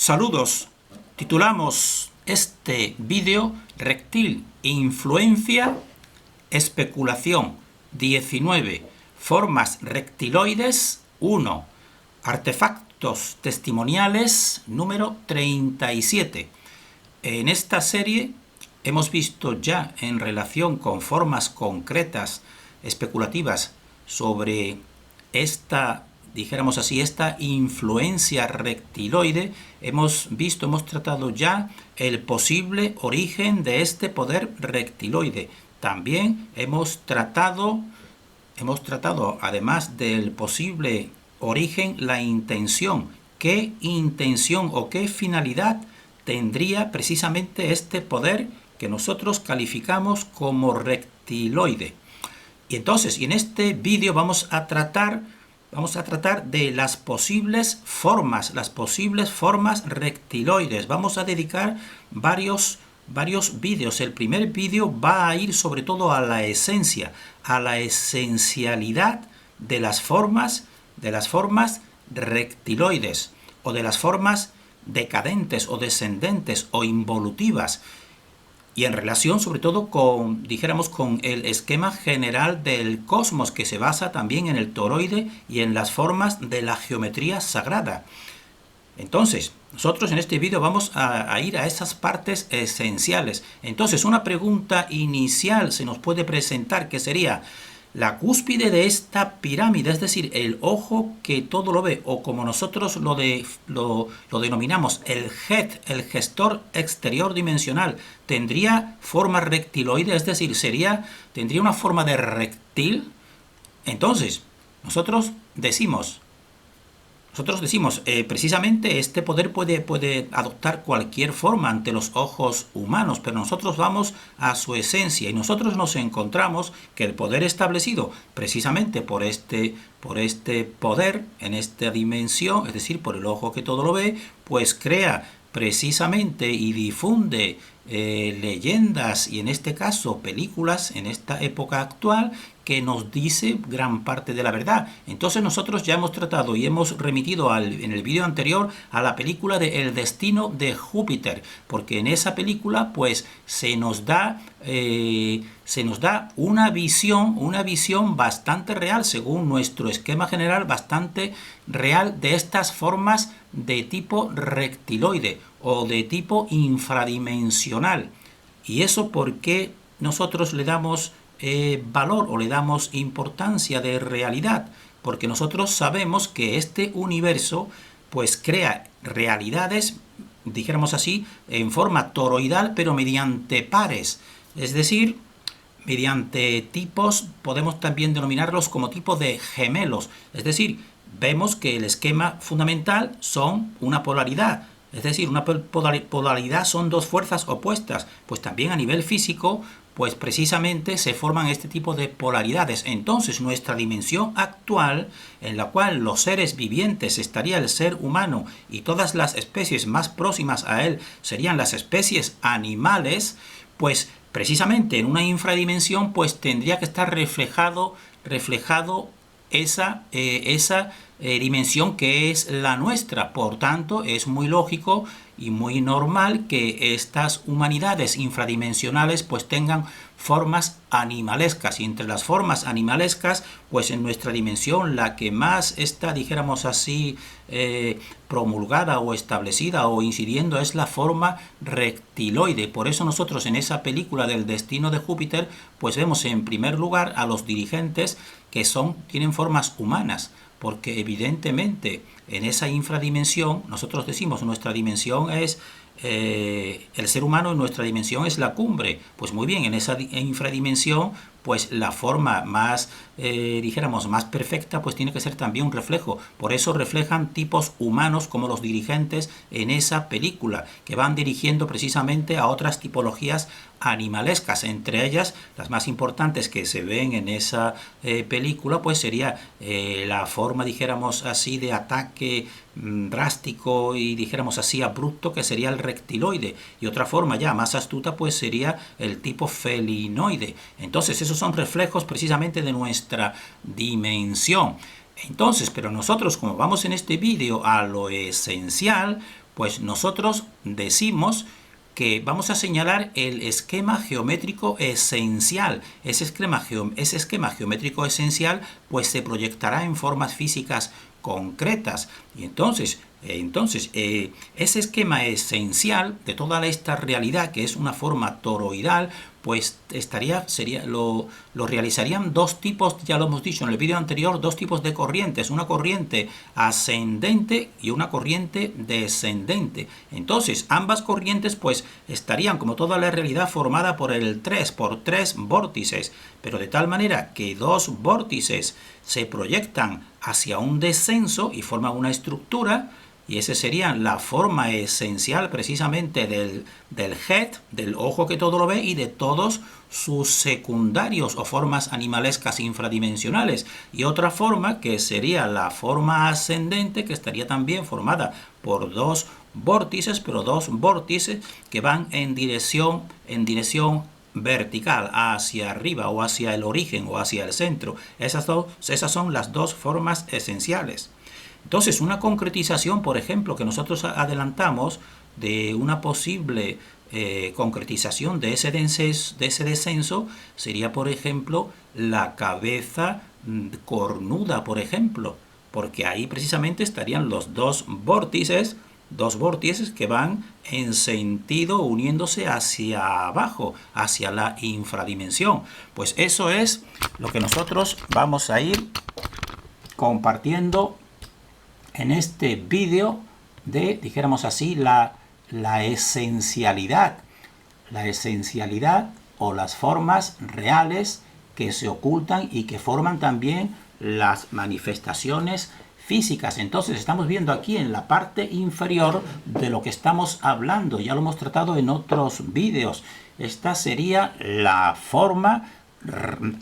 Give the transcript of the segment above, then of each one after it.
Saludos. Titulamos este vídeo Reptil, influencia, especulación. 19. Formas reptiloides. 1. Artefactos testimoniales. Número 37. En esta serie hemos visto ya en relación con formas concretas, especulativas, sobre esta, dijéramos así, esta influencia reptiloide. Hemos tratado ya el posible origen de este poder reptiloide. También hemos tratado, además del posible origen, la intención. ¿Qué intención o qué finalidad tendría precisamente este poder que nosotros calificamos como reptiloide? Y entonces, en este vídeo vamos a tratar de las posibles formas reptiloides. Vamos a dedicar varios vídeos. El primer vídeo va a ir sobre todo a la esencia, a la esencialidad de las formas reptiloides, o de las formas decadentes o descendentes o involutivas, y en relación sobre todo con el esquema general del cosmos, que se basa también en el toroide y en las formas de la geometría sagrada. Entonces, nosotros en este vídeo vamos a ir a esas partes esenciales. Entonces, una pregunta inicial se nos puede presentar, que sería: la cúspide de esta pirámide, es decir, el ojo que todo lo ve, o como nosotros lo denominamos, el GED, el gestor exterior dimensional, ¿tendría forma reptiloide? Es decir, ¿tendría una forma de reptil? Entonces, nosotros decimos, precisamente este poder puede adoptar cualquier forma ante los ojos humanos, pero nosotros vamos a su esencia y nosotros nos encontramos que el poder establecido precisamente por este poder en esta dimensión, es decir, por el ojo que todo lo ve, pues crea precisamente y difunde leyendas, y en este caso películas, en esta época actual, que nos dice gran parte de la verdad. Entonces nosotros ya hemos tratado y hemos remitido en el vídeo anterior a la película de El destino de Júpiter, porque en esa película pues se nos da una visión bastante real, según nuestro esquema general, bastante real, de estas formas de tipo reptiloide o de tipo infradimensional. ¿Y eso por qué nosotros le damos valor o le damos importancia de realidad? Porque nosotros sabemos que este universo pues crea realidades, dijéramos así, en forma toroidal, pero mediante pares, es decir, mediante tipos, podemos también denominarlos como tipos de gemelos. Es decir, vemos que el esquema fundamental son una polaridad, es decir, una polaridad son dos fuerzas opuestas. Pues también a nivel físico, pues precisamente se forman este tipo de polaridades. Entonces, nuestra dimensión actual, en la cual los seres vivientes estaría el ser humano y todas las especies más próximas a él serían las especies animales, pues precisamente en una infradimensión pues tendría que estar reflejado esa dimensión que es la nuestra. Por tanto, es muy lógico y muy normal que estas humanidades infradimensionales pues tengan formas animalescas, y entre las formas animalescas pues en nuestra dimensión la que más está, dijéramos así, promulgada o establecida o incidiendo es la forma reptiloide. Por eso nosotros en esa película del destino de Júpiter pues vemos en primer lugar a los dirigentes que tienen formas humanas, porque evidentemente en esa infradimensión, nosotros decimos, nuestra dimensión es el ser humano, y nuestra dimensión es la cumbre. Pues muy bien, en esa infradimensión pues la forma más, dijéramos, más perfecta pues tiene que ser también un reflejo. Por eso reflejan tipos humanos como los dirigentes en esa película, que van dirigiendo precisamente a otras tipologías animalescas. Entre ellas, las más importantes que se ven en esa película pues sería la forma, dijéramos así, de ataque drástico y, dijéramos así, abrupto, que sería el reptiloide, y otra forma ya más astuta pues sería el tipo felinoide. Entonces esos son reflejos precisamente de nuestra dimensión. Entonces, pero nosotros, como vamos en este vídeo a lo esencial, Pues nosotros decimos que vamos a señalar el esquema geométrico esencial. Ese esquema geométrico esencial pues se proyectará en formas físicas concretas. Y entonces, ese esquema esencial de toda esta realidad, que es una forma toroidal, pues lo realizarían dos tipos, ya lo hemos dicho en el vídeo anterior, dos tipos de corrientes, una corriente ascendente y una corriente descendente. Entonces, ambas corrientes pues estarían, como toda la realidad, formada por tres vórtices, pero de tal manera que dos vórtices se proyectan hacia un descenso y forman una estructura, y esa sería la forma esencial precisamente del head, del ojo que todo lo ve, y de todos sus secundarios o formas animalescas infradimensionales. Y otra forma que sería la forma ascendente, que estaría también formada por dos vórtices, pero dos vórtices que van en dirección vertical, hacia arriba o hacia el origen o hacia el centro. Esas son las dos formas esenciales. Entonces, una concretización, por ejemplo, que nosotros adelantamos de una posible concretización de ese descenso sería, por ejemplo, la cabeza cornuda, por ejemplo, porque ahí precisamente estarían los dos vórtices que van en sentido uniéndose hacia abajo, hacia la infradimensión. Pues eso es lo que nosotros vamos a ir compartiendo en este vídeo de, dijéramos así, la esencialidad o las formas reales que se ocultan y que forman también las manifestaciones físicas. Entonces estamos viendo aquí en la parte inferior de lo que estamos hablando, ya lo hemos tratado en otros vídeos. Esta sería la forma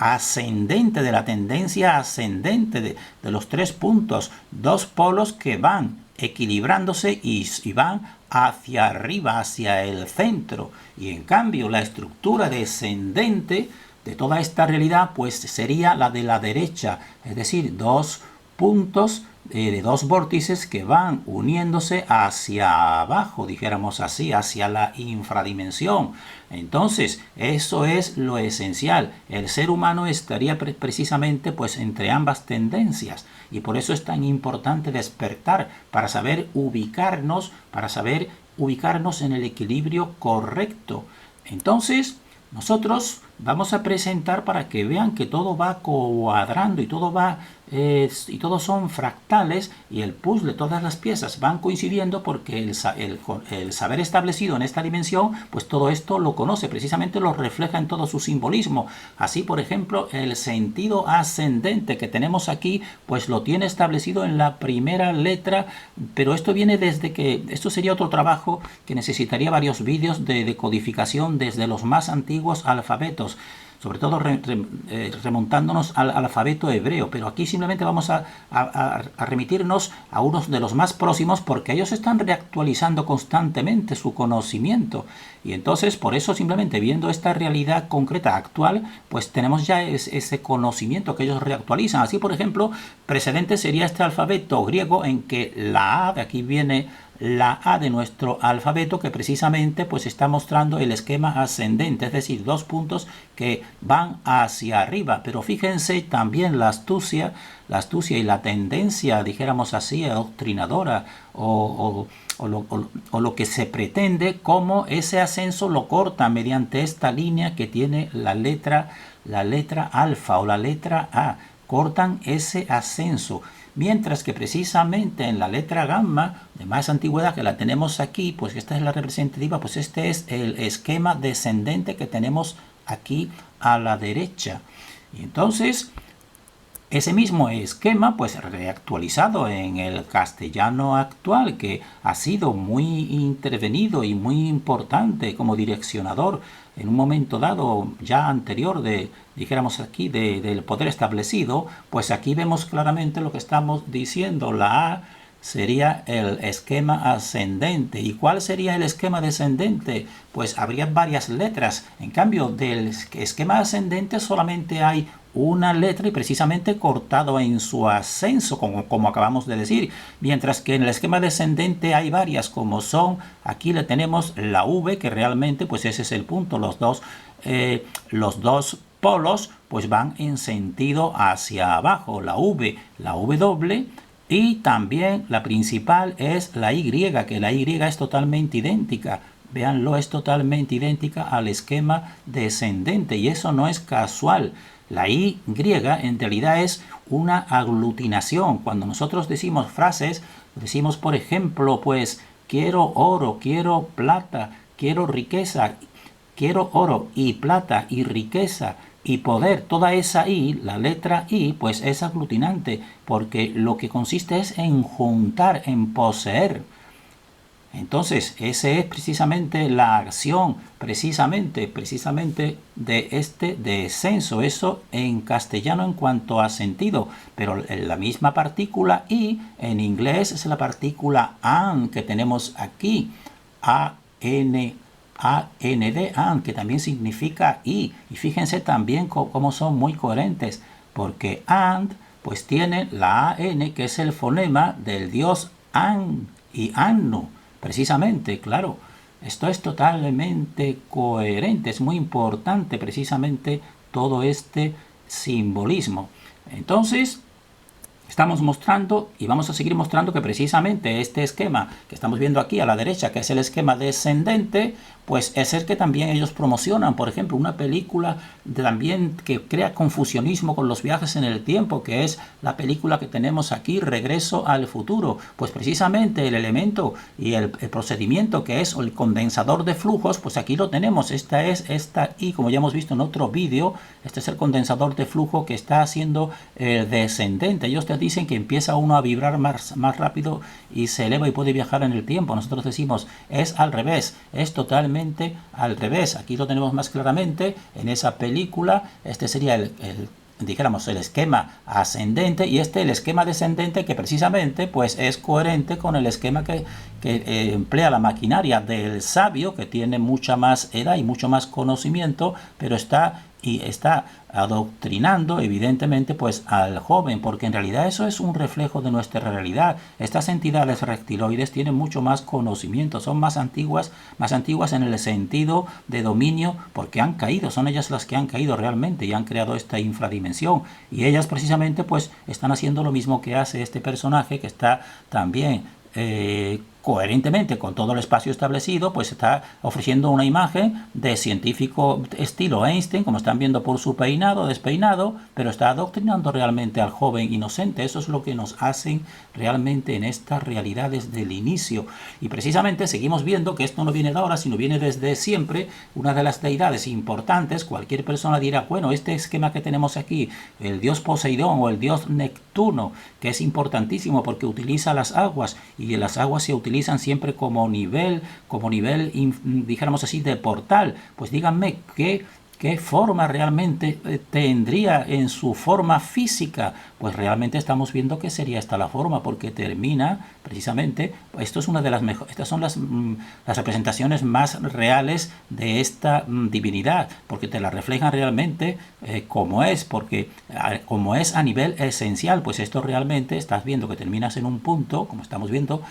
ascendente, de la tendencia ascendente de los tres puntos, dos polos que van equilibrándose y van hacia arriba, hacia el centro. Y en cambio la estructura descendente de toda esta realidad pues sería la de la derecha, es decir, dos puntos de dos vórtices que van uniéndose hacia abajo, dijéramos así, hacia la infradimensión. Entonces, eso es lo esencial. El ser humano estaría precisamente pues entre ambas tendencias, y por eso es tan importante despertar para saber ubicarnos en el equilibrio correcto. Entonces, nosotros vamos a presentar para que vean que todo va cuadrando y todo son fractales, y el puzzle, todas las piezas van coincidiendo porque el saber establecido en esta dimensión, pues todo esto lo conoce, precisamente lo refleja en todo su simbolismo. Así, por ejemplo, el sentido ascendente que tenemos aquí, pues lo tiene establecido en la primera letra, pero esto viene esto sería otro trabajo que necesitaría varios vídeos de decodificación desde los más antiguos alfabetos, sobre todo remontándonos al alfabeto hebreo, pero aquí simplemente vamos a remitirnos a unos de los más próximos, porque ellos están reactualizando constantemente su conocimiento, y entonces por eso, simplemente viendo esta realidad concreta actual, pues tenemos ya ese conocimiento que ellos reactualizan. Así, por ejemplo, precedente sería este alfabeto griego, en que la A, de aquí viene la A de nuestro alfabeto, que precisamente pues está mostrando el esquema ascendente, es decir, dos puntos que van hacia arriba. Pero fíjense también la astucia y la tendencia, dijéramos así, adoctrinadora, o lo que se pretende, como ese ascenso lo corta mediante esta línea que tiene la letra alfa o la letra A. Cortan ese ascenso. Mientras que precisamente en la letra gamma, de más antigüedad, que la tenemos aquí, pues esta es la representativa, pues este es el esquema descendente que tenemos aquí a la derecha. Y entonces, ese mismo esquema, pues reactualizado en el castellano actual, que ha sido muy intervenido y muy importante como direccionador en un momento dado ya anterior dijéramos aquí, del poder establecido, pues aquí vemos claramente lo que estamos diciendo. La A sería el esquema ascendente. ¿Y cuál sería el esquema descendente? Pues habría varias letras. En cambio, del esquema ascendente solamente hay una letra y precisamente cortado en su ascenso, como acabamos de decir. Mientras que en el esquema descendente hay varias, como son, aquí le tenemos la V, que realmente pues ese es el punto, los dos polos pues van en sentido hacia abajo, la V doble, y también la principal es la Y, que la Y es totalmente idéntica. Véanlo, es totalmente idéntica al esquema descendente y eso no es casual. La Y en realidad es una aglutinación. Cuando nosotros decimos frases, decimos por ejemplo, pues quiero oro, quiero plata, quiero riqueza, quiero oro y plata y riqueza y poder. Toda esa I, la letra I, pues es aglutinante porque lo que consiste es en juntar, en poseer. Entonces, esa es precisamente la acción, precisamente de este descenso. Eso en castellano en cuanto a sentido, pero la misma partícula I en inglés es la partícula AN que tenemos aquí, A-N, A-N-D, AN, que también significa I. Y fíjense también cómo son muy coherentes, porque AND pues tiene la AN, que es el fonema del dios An y Annu. Precisamente, claro, esto es totalmente coherente, es muy importante precisamente todo este simbolismo. Entonces, estamos mostrando y vamos a seguir mostrando que precisamente este esquema que estamos viendo aquí a la derecha, que es el esquema descendente, pues es el que también ellos promocionan. Por ejemplo, una película también que crea confusionismo con los viajes en el tiempo, que es la película que tenemos aquí, Regreso al Futuro. Pues precisamente el elemento y el procedimiento que es el condensador de flujos, pues aquí lo tenemos. Esta I, como ya hemos visto en otro vídeo, este es el condensador de flujo que está haciendo el descendente. Ellos te dicen que empieza uno a vibrar más rápido y se eleva y puede viajar en el tiempo. Nosotros decimos, es al revés, es totalmente al revés. Aquí lo tenemos más claramente en esa película. Este sería dijéramos el esquema ascendente y el esquema descendente, que precisamente pues es coherente con el esquema que emplea la maquinaria del sabio, que tiene mucha más edad y mucho más conocimiento, pero está adoctrinando evidentemente pues al joven, porque en realidad eso es un reflejo de nuestra realidad. Estas entidades reptiloides tienen mucho más conocimiento, son más antiguas en el sentido de dominio, porque han caído, son ellas las que han caído realmente y han creado esta infradimensión, y ellas precisamente pues están haciendo lo mismo que hace este personaje, que está también coherentemente con todo el espacio establecido, pues está ofreciendo una imagen de científico estilo Einstein, como están viendo por su peinado, despeinado, pero está adoctrinando realmente al joven inocente. Eso es lo que nos hacen realmente en estas realidades del inicio. Y precisamente seguimos viendo que esto no viene de ahora, sino viene desde siempre. Una de las deidades importantes, cualquier persona dirá, bueno, este esquema que tenemos aquí, el dios Poseidón o el dios Neptuno, que es importantísimo porque utiliza las aguas, y las aguas se utilizan siempre como nivel, dijéramos así, de portal. Pues díganme qué forma realmente tendría en su forma física. Pues realmente estamos viendo que sería esta la forma, porque termina precisamente, esto es una de las mejores, estas son las representaciones más reales de esta divinidad, porque te la reflejan realmente como es, porque como es a nivel esencial, pues esto realmente estás viendo que terminas en un punto, como estamos viendo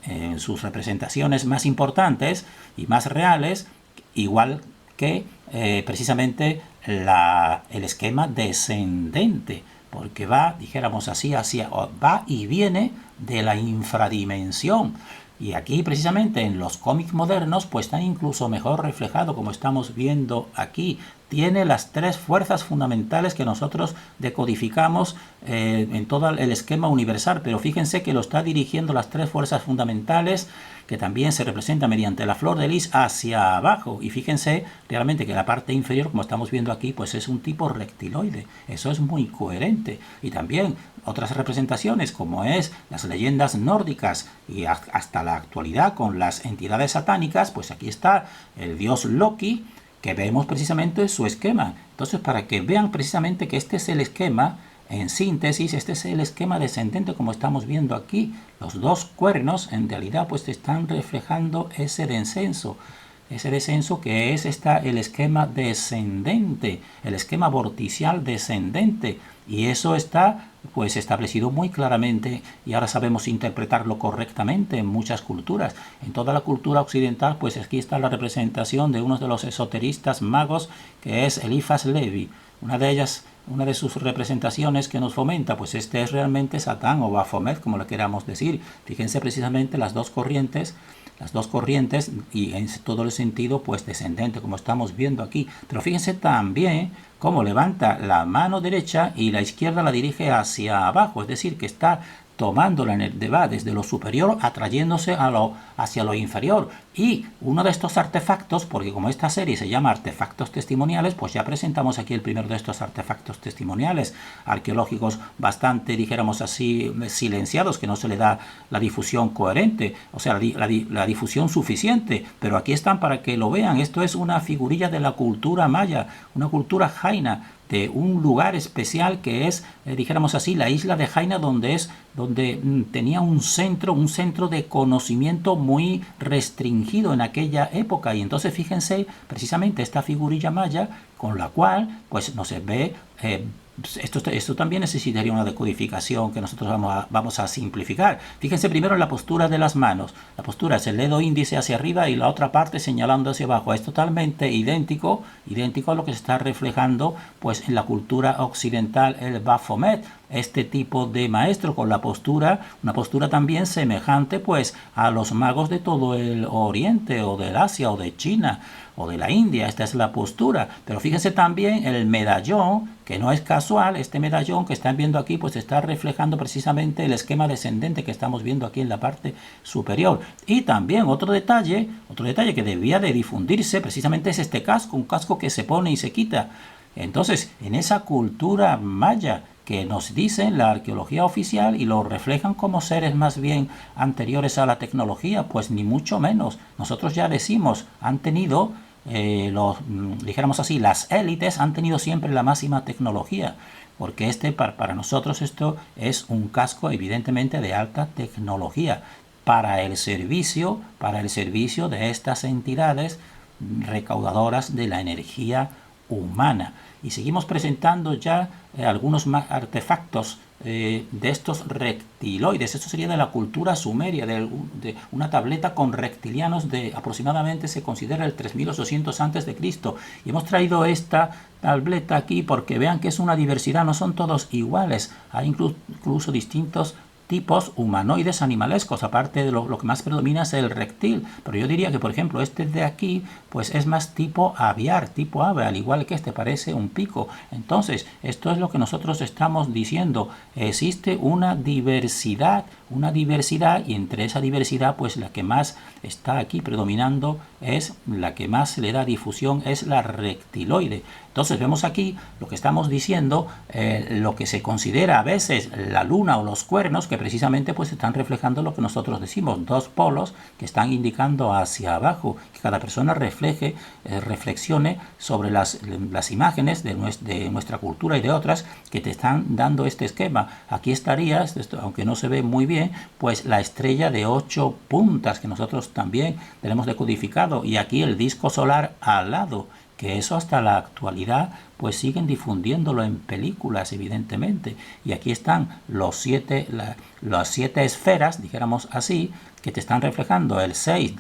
en sus representaciones más importantes y más reales, igual que precisamente el esquema descendente, porque va, dijéramos así, va y viene de la infradimensión. Y aquí precisamente en los cómics modernos pues está incluso mejor reflejado, como estamos viendo aquí. Tiene las tres fuerzas fundamentales que nosotros decodificamos en todo el esquema universal, pero fíjense que lo está dirigiendo las tres fuerzas fundamentales, que también se representa mediante la flor de lis, hacia abajo. Y fíjense realmente que la parte inferior, como estamos viendo aquí, pues es un tipo reptiloide. Eso es muy coherente. Y también otras representaciones, como es las leyendas nórdicas y hasta la actualidad con las entidades satánicas, pues aquí está el dios Loki, que vemos precisamente su esquema. Entonces, para que vean precisamente que este es el esquema, en síntesis, este es el esquema descendente, como estamos viendo aquí. Los dos cuernos, en realidad, pues están reflejando ese descenso. ese descenso que es el esquema descendente, el esquema vorticial descendente. Y eso está pues establecido muy claramente y ahora sabemos interpretarlo correctamente en muchas culturas. En toda la cultura occidental, pues aquí está la representación de uno de los esoteristas magos, que es Eliphas Levi. Una de sus representaciones que nos fomenta, pues este es realmente Satán o Baphomet, como le queramos decir. Fíjense precisamente las dos corrientes y en todo el sentido pues descendente, como estamos viendo aquí. Pero fíjense también cómo levanta la mano derecha y la izquierda la dirige hacia abajo, es decir, que está tomándola va desde lo superior atrayéndose hacia lo inferior. Y uno de estos artefactos, porque como esta serie se llama Artefactos Testimoniales, pues ya presentamos aquí el primero de estos artefactos testimoniales arqueológicos bastante, dijéramos así, silenciados, que no se le da la difusión coherente, o sea, la difusión suficiente, pero aquí están para que lo vean. Esto es una figurilla de la cultura maya, una cultura jaina, de un lugar especial que es, dijéramos así, la isla de Jaina, donde tenía un centro de conocimiento muy restringido en aquella época. Y entonces fíjense precisamente esta figurilla maya con la cual pues no se ve esto también necesitaría una decodificación que nosotros vamos a simplificar. Fíjense primero en la postura de las manos. La postura es el dedo índice hacia arriba y la otra parte señalando hacia abajo. Es totalmente idéntico a lo que se está reflejando pues en la cultura occidental, el Baphomet, este tipo de maestro con una postura también semejante pues a los magos de todo el Oriente o del Asia o de China o de la India. Esta es la postura. Pero fíjense también el medallón, que no es casual. Este medallón que están viendo aquí pues está reflejando precisamente el esquema descendente que estamos viendo aquí en la parte superior. Y también otro detalle que debía de difundirse precisamente es este casco, un casco que se pone y se quita. Entonces, en esa cultura maya que nos dicen la arqueología oficial y lo reflejan como seres más bien anteriores a la tecnología, pues ni mucho menos. Nosotros ya decimos, han tenido, dijéramos así, las élites han tenido siempre la máxima tecnología, porque para nosotros esto es un casco evidentemente de alta tecnología para el servicio de estas entidades recaudadoras de la energía humana. Y seguimos presentando ya algunos más artefactos de estos reptiloides. Esto sería de la cultura sumeria, de una tableta con reptilianos de aproximadamente, se considera el 3800 a.C. Y hemos traído esta tableta aquí porque vean que es una diversidad, no son todos iguales, hay incluso distintos tipos humanoides animalescos. Aparte de lo que más predomina es el reptil, pero yo diría que por ejemplo este de aquí pues es más tipo aviar, tipo ave, al igual que este parece un pico. Entonces esto es lo que nosotros estamos diciendo, existe una diversidad y entre esa diversidad pues la que más está aquí predominando es la que más le da difusión, es la reptiloide. Entonces vemos aquí lo que estamos diciendo, lo que se considera a veces la luna o los cuernos, que precisamente pues están reflejando lo que nosotros decimos, dos polos que están indicando hacia abajo, que cada persona reflexione sobre las imágenes de nuestra cultura y de otras que te están dando este esquema. Aquí estaría, aunque no se ve muy bien, pues la estrella de 8 puntas que nosotros también tenemos decodificado, y aquí el disco solar al lado, que eso hasta la actualidad pues siguen difundiéndolo en películas evidentemente. Y aquí están las siete esferas, dijéramos así, que te están reflejando el 6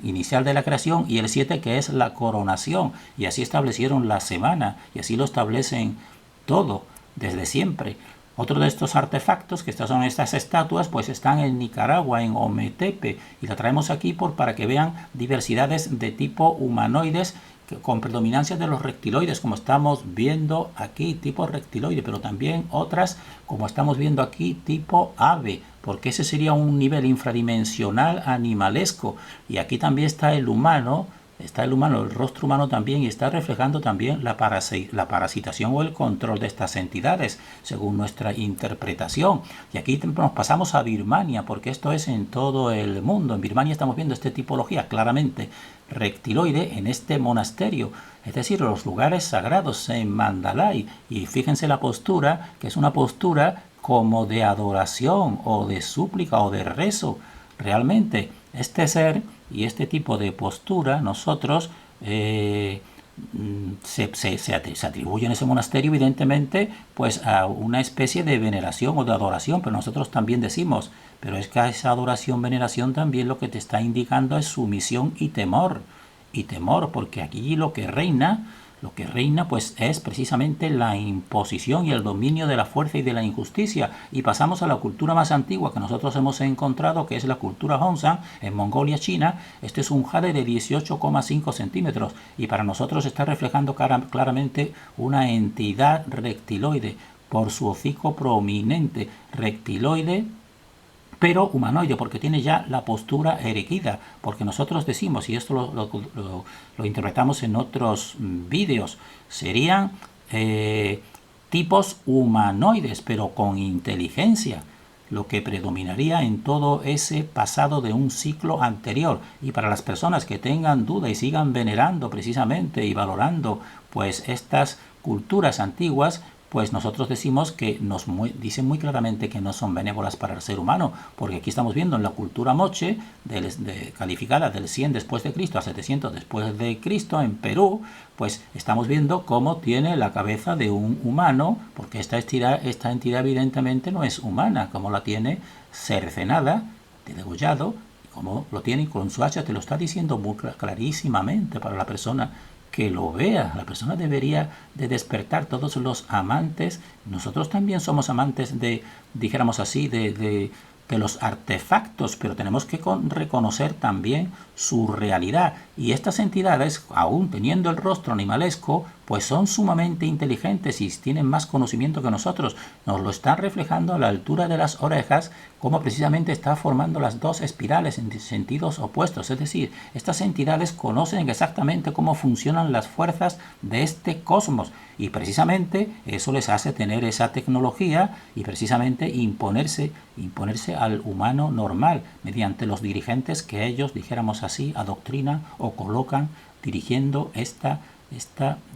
inicial de la creación y el 7 que es la coronación, y así establecieron la semana y así lo establecen todo desde siempre. Otro de estos artefactos, que son estas estatuas, pues están en Nicaragua, en Ometepe, y la traemos aquí para que vean diversidades de tipo humanoides con predominancia de los reptiloides, como estamos viendo aquí, tipo reptiloide, pero también otras, como estamos viendo aquí, tipo ave, porque ese sería un nivel infradimensional animalesco. Y aquí también está el humano, el rostro humano también, y está reflejando también la parasitación o el control de estas entidades, según nuestra interpretación. Y aquí nos pasamos a Birmania, porque esto es en todo el mundo. En Birmania estamos viendo esta tipología claramente reptiloide en este monasterio, es decir, los lugares sagrados en Mandalay. Y fíjense la postura, que es una postura como de adoración o de súplica o de rezo, realmente. este ser y este tipo de postura, nosotros se atribuye en ese monasterio, evidentemente, pues a una especie de veneración o de adoración, pero nosotros también decimos, pero es que a esa adoración, veneración también lo que te está indicando es sumisión y temor, porque aquí lo que reina pues es precisamente la imposición y el dominio de la fuerza y de la injusticia. Y pasamos a la cultura más antigua que nosotros hemos encontrado, que es la cultura Hongshan, en Mongolia, China. Este es un jade de 18,5 centímetros y para nosotros está reflejando claramente una entidad reptiloide por su hocico prominente, reptiloide pero humanoide, porque tiene ya la postura erguida, porque nosotros decimos, y esto lo interpretamos en otros vídeos, serían tipos humanoides, pero con inteligencia, lo que predominaría en todo ese pasado de un ciclo anterior. Y para las personas que tengan duda y sigan venerando precisamente y valorando pues estas culturas antiguas, pues nosotros decimos que dicen muy claramente que no son benévolas para el ser humano, porque aquí estamos viendo en la cultura moche, calificada del 100 después de Cristo a 700 después de Cristo, en Perú, pues estamos viendo cómo tiene la cabeza de un humano, porque esta entidad evidentemente no es humana, como la tiene cercenada, degollado, y como lo tiene con su hacha, te lo está diciendo muy clarísimamente para la persona que lo vea. La persona debería de despertar. Todos los amantes, nosotros también somos amantes dijéramos así, de los artefactos, pero tenemos que reconocer también su realidad. Y estas entidades, aún teniendo el rostro animalesco, pues son sumamente inteligentes y tienen más conocimiento que nosotros. Nos lo están reflejando a la altura de las orejas, como precisamente está formando las dos espirales en sentidos opuestos. Es decir, estas entidades conocen exactamente cómo funcionan las fuerzas de este cosmos y precisamente eso les hace tener esa tecnología y precisamente imponerse al humano normal mediante los dirigentes que ellos, dijéramos así, adoctrinan o colocan dirigiendo esta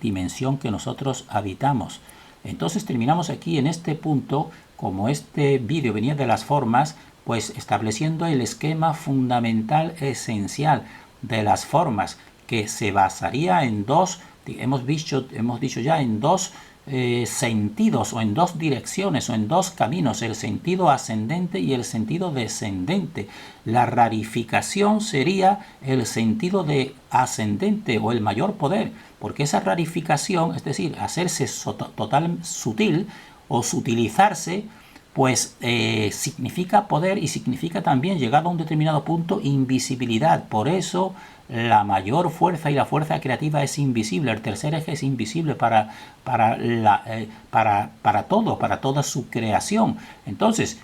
dimensión que nosotros habitamos. Entonces terminamos aquí en este punto, como este vídeo venía de las formas, pues estableciendo el esquema fundamental esencial de las formas, que se basaría en dos, hemos dicho ya, en dos sentidos o en dos direcciones o en dos caminos, el sentido ascendente y el sentido descendente. La rarificación sería el sentido de ascendente o el mayor poder, porque esa rarificación, es decir, hacerse total sutil o sutilizarse, pues significa poder y significa también, llegado a un determinado punto, invisibilidad. Por eso la mayor fuerza y la fuerza creativa es invisible. El tercer eje es invisible para todo, para toda su creación. Entonces,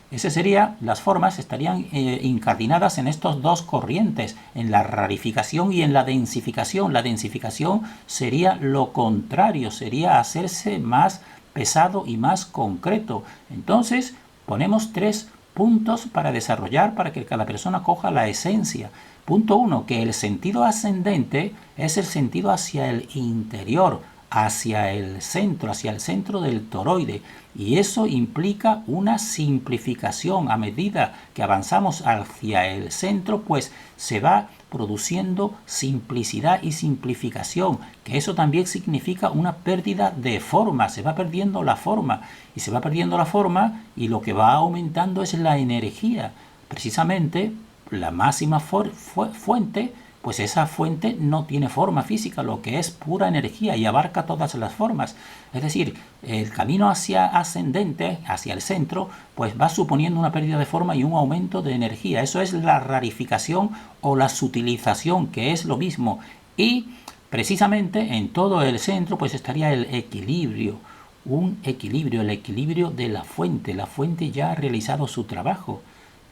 las formas estarían incardinadas en estos dos corrientes, en la rarificación y en la densificación. La densificación sería lo contrario, sería hacerse más pesado y más concreto. Entonces, ponemos 3 puntos para desarrollar, para que cada persona coja la esencia. Punto 1, que el sentido ascendente es el sentido hacia el interior, hacia el centro del toroide. Y eso implica una simplificación. A medida que avanzamos hacia el centro, pues se va produciendo simplicidad y simplificación, que eso también significa una pérdida de forma, se va perdiendo la forma, y se va perdiendo la forma y lo que va aumentando es la energía. Precisamente la máxima fuente, pues esa fuente no tiene forma física, lo que es pura energía y abarca todas las formas. Es decir, el camino hacia ascendente, hacia el centro, pues va suponiendo una pérdida de forma y un aumento de energía. Eso es la rarificación o la sutilización, que es lo mismo. Y precisamente en todo el centro pues estaría el equilibrio, el equilibrio de la fuente. La fuente ya ha realizado su trabajo,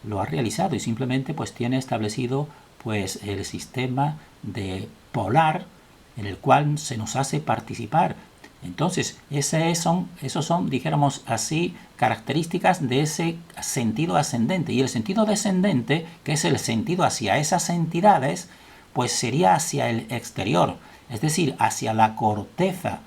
lo ha realizado y simplemente pues tiene establecido pues el sistema de polar en el cual se nos hace participar. Entonces, esos son, dijéramos así, características de ese sentido ascendente. Y el sentido descendente, que es el sentido hacia esas entidades, pues sería hacia el exterior, es decir, hacia la corteza.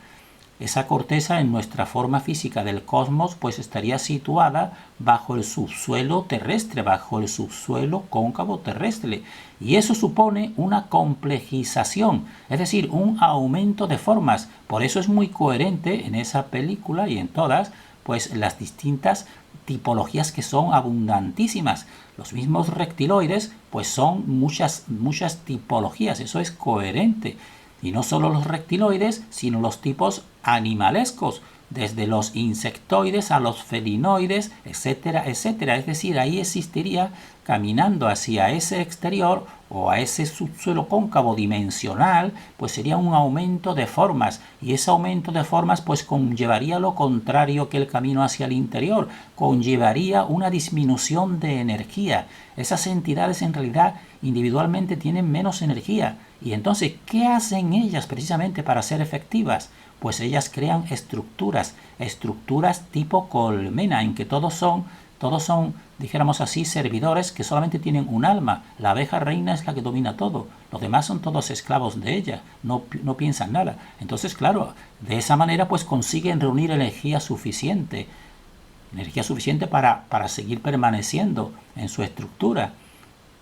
esa corteza en nuestra forma física del cosmos pues estaría situada bajo el subsuelo terrestre, bajo el subsuelo cóncavo terrestre. Y eso supone una complejización, es decir, un aumento de formas. Por eso es muy coherente en esa película y en todas, pues las distintas tipologías que son abundantísimas. Los mismos reptiloides pues son muchas tipologías, eso es coherente. Y no solo los reptiloides, sino los tipos animalescos, desde los insectoides a los felinoides, etcétera, etcétera. Es decir, ahí existiría, caminando hacia ese exterior o a ese subsuelo cóncavo dimensional, pues sería un aumento de formas, y ese aumento de formas pues conllevaría lo contrario que el camino hacia el interior, conllevaría una disminución de energía. Esas entidades en realidad individualmente tienen menos energía, y entonces, ¿qué hacen ellas precisamente para ser efectivas? Pues ellas crean estructuras tipo colmena, en que todos son, dijéramos así, servidores que solamente tienen un alma. La abeja reina es la que domina todo, los demás son todos esclavos de ella, no piensan nada. Entonces, claro, de esa manera pues consiguen reunir energía suficiente para seguir permaneciendo en su estructura,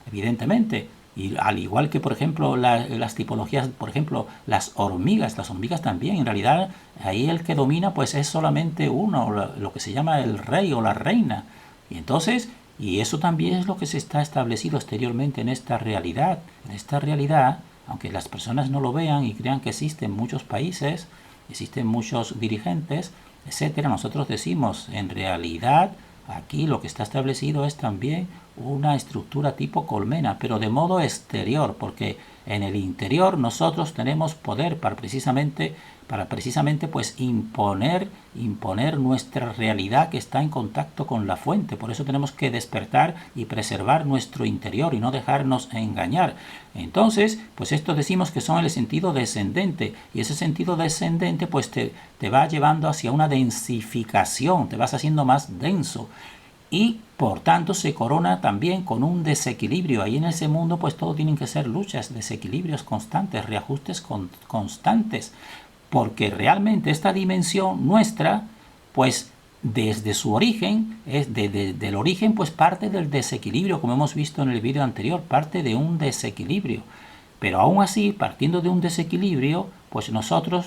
evidentemente. Y al igual que, por ejemplo, las tipologías, por ejemplo, las hormigas también, en realidad, ahí el que domina pues es solamente uno, lo que se llama el rey o la reina. Y entonces, y eso también es lo que se está establecido exteriormente en esta realidad. En esta realidad, aunque las personas no lo vean y crean que existen muchos países, existen muchos dirigentes, etcétera, nosotros decimos, en realidad, aquí lo que está establecido es también una estructura tipo colmena, pero de modo exterior, porque en el interior nosotros tenemos poder para precisamente pues imponer nuestra realidad que está en contacto con la fuente. Por eso tenemos que despertar y preservar nuestro interior y no dejarnos engañar. Entonces, pues esto decimos que son el sentido descendente, y ese sentido descendente pues te va llevando hacia una densificación, te vas haciendo más denso, y por tanto se corona también con un desequilibrio. Ahí en ese mundo pues todo tienen que ser luchas, desequilibrios constantes, reajustes constantes, porque realmente esta dimensión nuestra pues desde su origen, del origen pues parte del desequilibrio, como hemos visto en el vídeo anterior, parte de un desequilibrio. Pero aún así, partiendo de un desequilibrio, pues nosotros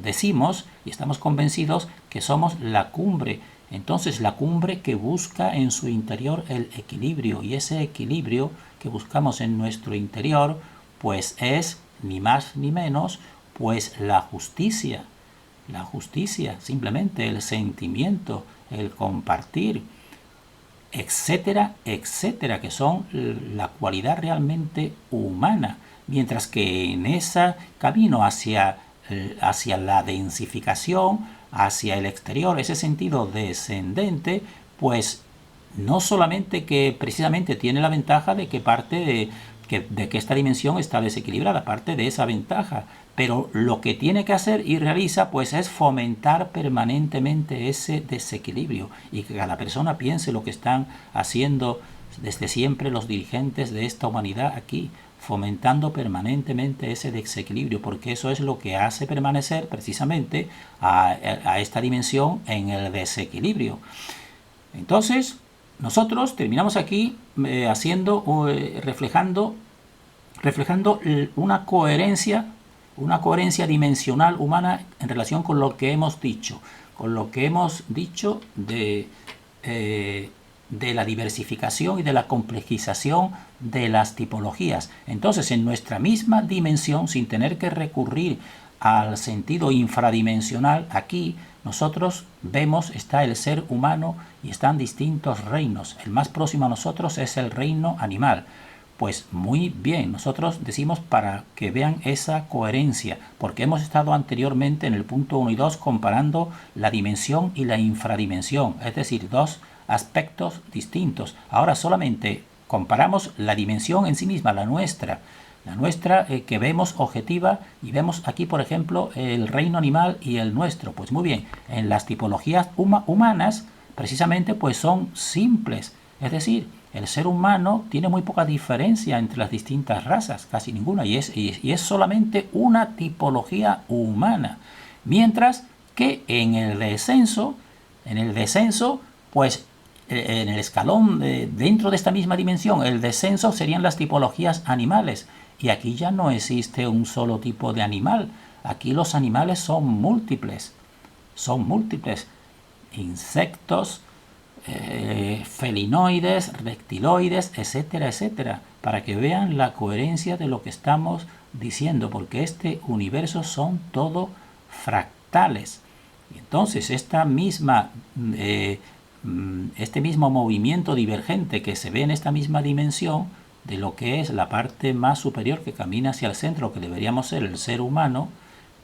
decimos y estamos convencidos que somos la cumbre. Entonces, la cumbre que busca en su interior el equilibrio, y ese equilibrio que buscamos en nuestro interior, pues es ni más ni menos pues la justicia, simplemente el sentimiento, el compartir, etcétera, etcétera, que son la cualidad realmente humana. Mientras que en ese camino hacia la densificación, hacia el exterior, ese sentido descendente, pues no solamente que precisamente tiene la ventaja de que parte de que esta dimensión está desequilibrada, parte de esa ventaja, pero lo que tiene que hacer y realiza pues es fomentar permanentemente ese desequilibrio, y que cada persona piense lo que están haciendo desde siempre los dirigentes de esta humanidad aquí, fomentando permanentemente ese desequilibrio, porque eso es lo que hace permanecer precisamente a esta dimensión en el desequilibrio. Entonces, nosotros terminamos aquí reflejando una coherencia dimensional humana en relación con lo que hemos dicho, de la diversificación y de la complejización de las tipologías. Entonces, en nuestra misma dimensión, sin tener que recurrir al sentido infradimensional, aquí nosotros vemos está el ser humano y están distintos reinos. El más próximo a nosotros es el reino animal. Pues muy bien, nosotros decimos para que vean esa coherencia, porque hemos estado anteriormente en el punto 1 y 2 comparando la dimensión y la infradimensión, es decir, dos aspectos distintos. Ahora solamente comparamos la dimensión en sí misma, la nuestra que vemos objetiva, y vemos aquí, por ejemplo, el reino animal y el nuestro. Pues muy bien, en las tipologías humanas, precisamente, pues son simples. Es decir, el ser humano tiene muy poca diferencia entre las distintas razas, casi ninguna, y es solamente una tipología humana. Mientras que en el descenso, pues en el escalón dentro de esta misma dimensión, el descenso serían las tipologías animales. Y aquí ya no existe un solo tipo de animal. Aquí los animales son múltiples. Son múltiples. Insectos, felinoides, reptiloides, etcétera, etcétera, para que vean la coherencia de lo que estamos diciendo, porque este universo son todo fractales. Entonces, este mismo movimiento divergente que se ve en esta misma dimensión de lo que es la parte más superior que camina hacia el centro, que deberíamos ser el ser humano,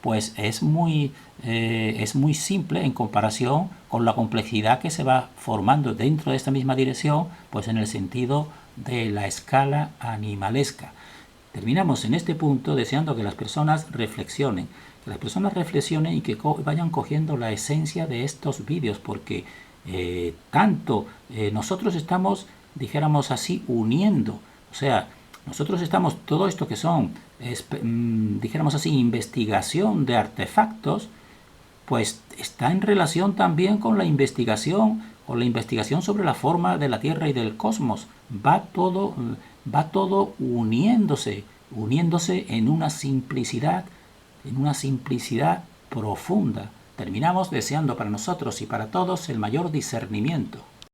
pues es muy simple en comparación con la complejidad que se va formando dentro de esta misma dirección, pues en el sentido de la escala animalesca. Terminamos en este punto deseando que las personas reflexionen, y que vayan cogiendo la esencia de estos vídeos, porque nosotros estamos, dijéramos así, uniendo, o sea, nosotros estamos, todo esto que son, dijéramos así, investigación de artefactos, pues está en relación también con la investigación sobre la forma de la Tierra y del cosmos. Va todo uniéndose en una simplicidad profunda. Terminamos deseando para nosotros y para todos el mayor discernimiento.